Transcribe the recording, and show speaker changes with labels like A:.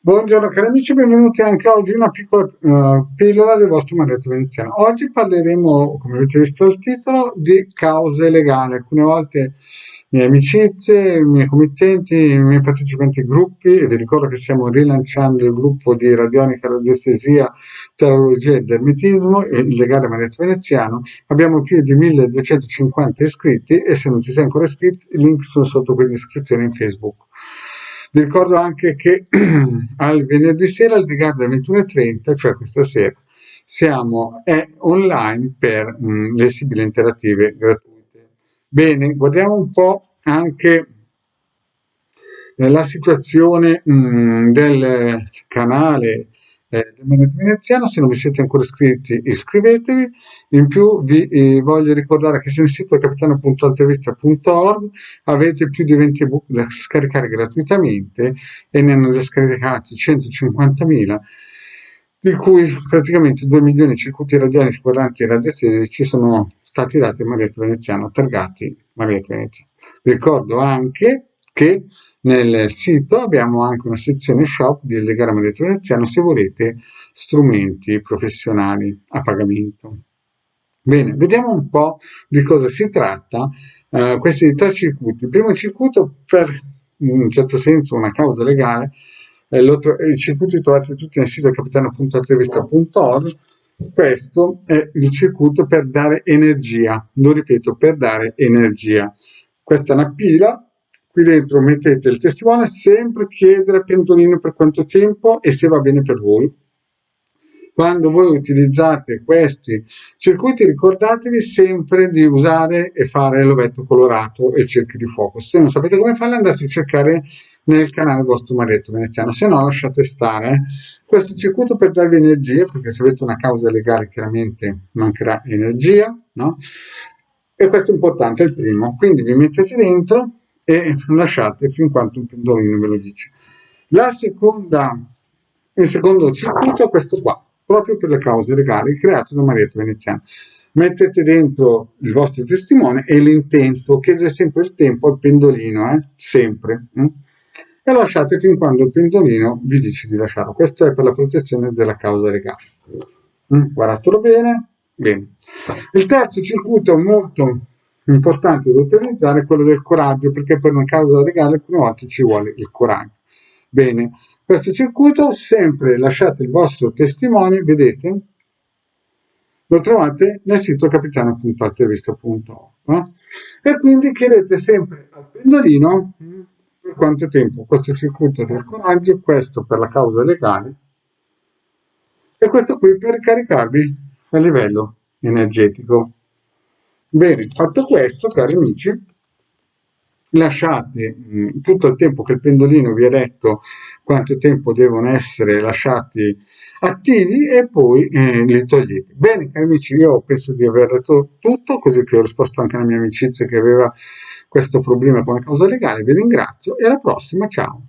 A: Buongiorno cari amici, benvenuti anche oggi in una piccola pillola del vostro Mariotto Veneziano. Oggi parleremo, come avete visto dal titolo, di cause legali. Alcune volte mie amicizie, i miei committenti, i miei partecipanti ai gruppi, e vi ricordo che stiamo rilanciando il gruppo di radionica, radiestesia, terologia ed ermetismo, e il legale Mariotto Veneziano. Abbiamo più di 1250 iscritti e se non ci sei ancora iscritto, i link sono sotto quell'iscrizione in Facebook. Vi ricordo anche che al venerdì sera al Vigarda 21:30, cioè questa sera, è online per le sibille interattive gratuite. Bene, guardiamo un po' anche la situazione del canale del Veneto Veneziano. Se non vi siete ancora iscritti, iscrivetevi. In più vi voglio ricordare che sul sito capitano.altavista.org avete più di 20 ebook da scaricare gratuitamente e ne hanno già scaricati 150.000, di cui praticamente 2 milioni di circuiti radionici parlanti e radiestesici ci sono stati dati a Marietto Veneziano, targati Marietto Veneziano. Vi ricordo anche che nel sito abbiamo anche una sezione shop di Legare Marietto Veneziano se volete strumenti professionali a pagamento. Bene, vediamo un po' di cosa si tratta. Questi tre circuiti. Il primo circuito, per in un certo senso una causa legale, i circuiti trovati tutti nel sito capitano.altavista.org. Questo è il circuito per dare energia, lo ripeto, per dare energia. Questa è una pila, qui dentro mettete il testimone, sempre chiedere a pentolino per quanto tempo e se va bene per voi. Quando voi utilizzate questi circuiti ricordatevi sempre di usare e fare l'ovetto colorato e il cerchio di fuoco. Se non sapete come farlo andate a cercare nel canale vostro Marietto Veneziano, se no lasciate stare. Questo circuito per darvi energia, perché se avete una causa legale chiaramente mancherà energia, no? E questo è importante, è il primo. Quindi vi mettete dentro e lasciate fin quanto un pendolino ve lo dice. Il secondo circuito è questo qua, proprio per le cause legali, creato da Marietto Veneziano. Mettete dentro il vostro testimone e l'intento, chiedete sempre il tempo al pendolino, sempre. E lasciate fin quando il pendolino vi dice di lasciarlo. Questo è per la protezione della causa legale. Guardatelo bene. Bene. Il terzo circuito molto importante da utilizzare è quello del coraggio, perché per una causa legale alcune volte ci vuole il coraggio. Bene, questo circuito sempre lasciate il vostro testimone, vedete? Lo trovate nel sito capitano.altavista.org. E quindi chiedete sempre al pendolino per quanto tempo questo circuito del coraggio, questo per la causa legale e questo qui per ricaricarvi a livello energetico. Bene, fatto questo, cari amici, lasciate tutto il tempo che il pendolino vi ha detto quanto tempo devono essere lasciati attivi e poi li togliete. Bene, cari amici, io penso di aver detto tutto, così che ho risposto anche alla mia amicizia che aveva questo problema con la causa legale. Vi ringrazio e alla prossima, ciao!